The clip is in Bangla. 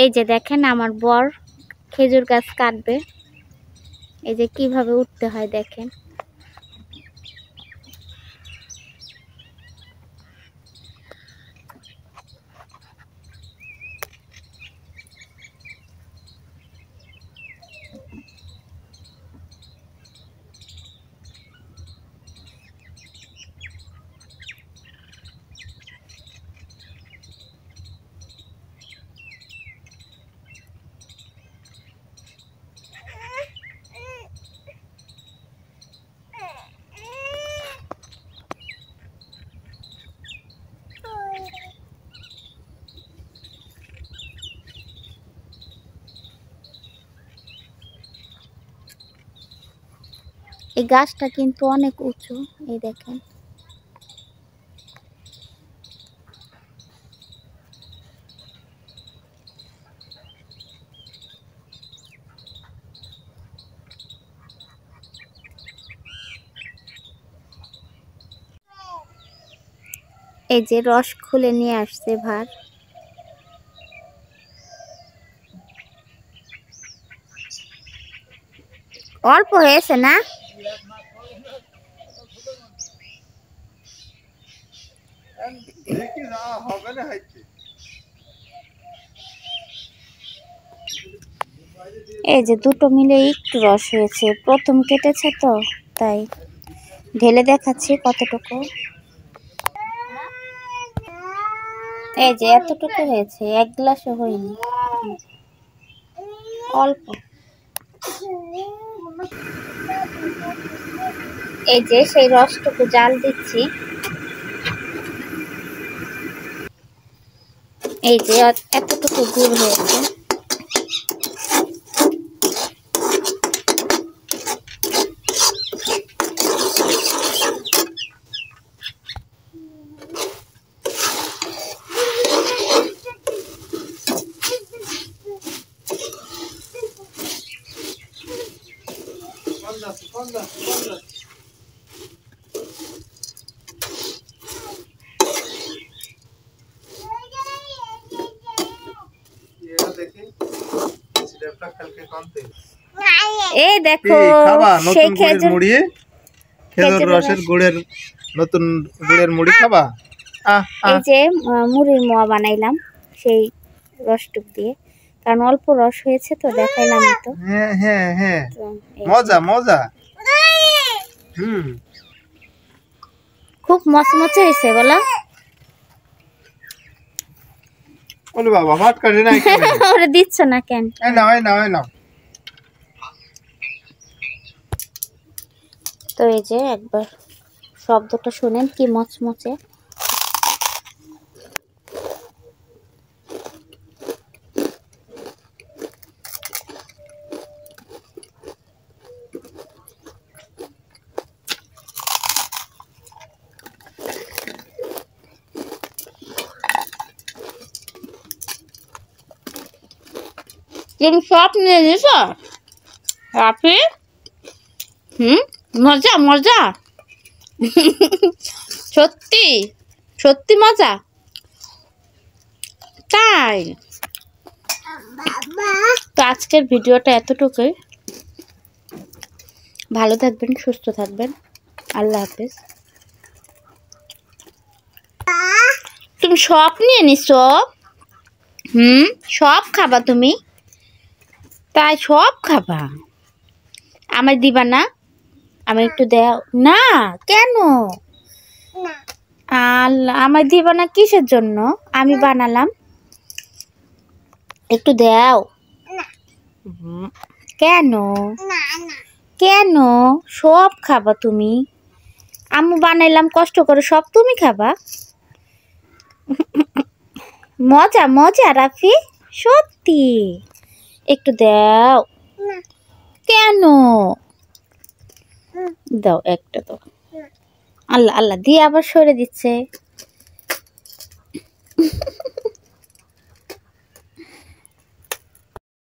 এই যে দেখেন আমার বর খেজুর গাছ কাটবে। এই যে কিভাবে উঠতে হয় দেখেন। এই গাছটা কিন্তু অনেক উঁচু, এই দেখেন। এই যে রস খুলে নিয়ে আসছে ভার। অল্প হয়েছে না? এই যে দুটো মিলে একটু রস হয়েছে, প্রথম কেটেছে তো তাই ঢেলে দেখাচ্ছি কতটুকু। এই যে এতটুকু হয়েছে, এক গ্লাসও হয়নি, অল্প। এই যে সেই রসটুকু জাল দিচ্ছি। এই যে এতটুকু গুড় হয়েছে। এই দেখো সেই খেজুর রসের গুড়ের নতুন গুড়ের মুড়ি খাবা। এই যে মুড়ির মোয়া বানাইলাম সেই রসটুক দিয়ে, কারণ অল্প রস হয়েছে তো দেখাইলাম তো। হ্যাঁ হ্যাঁ হ্যাঁ, মজা মজা। খুব মচমচে হয়েছে বলো। ওরে বাবা, ভাত কাটে না ওরে দিচ্ছ না কেন? এই নাও এই নাও এই নাও। তো এই যে একবার শব্দটা শুনেন কি মচমচে। তুমি সব নিয়ে নিস রাফি? মজা মজা, সত্যি সত্যি মজা তাই। তো আজকের ভিডিওটা এতটুকুই। ভালো থাকবেন, সুস্থ থাকবেন, আল্লাহ হাফেজ। তুমি সব নিয়ে নিছো? সব খাবা তুমি? তাই সব খাবা? আমায় দিবা না? আমি একটু দাও না। কেন? আল্লাহ, আমায় দিবা না কিসের জন্য? আমি বানালাম, একটু দাও। কেন? কেন? সব খাবা তুমি? আম্মু বানাইলাম কষ্ট করে, সব তুমি খাবা? মজা মজা রাফি, সত্যি একটু দাও। কেন? দাও একটা তো। আল্লাহ আল্লাহ দিয়ে আবার সরে দিচ্ছে।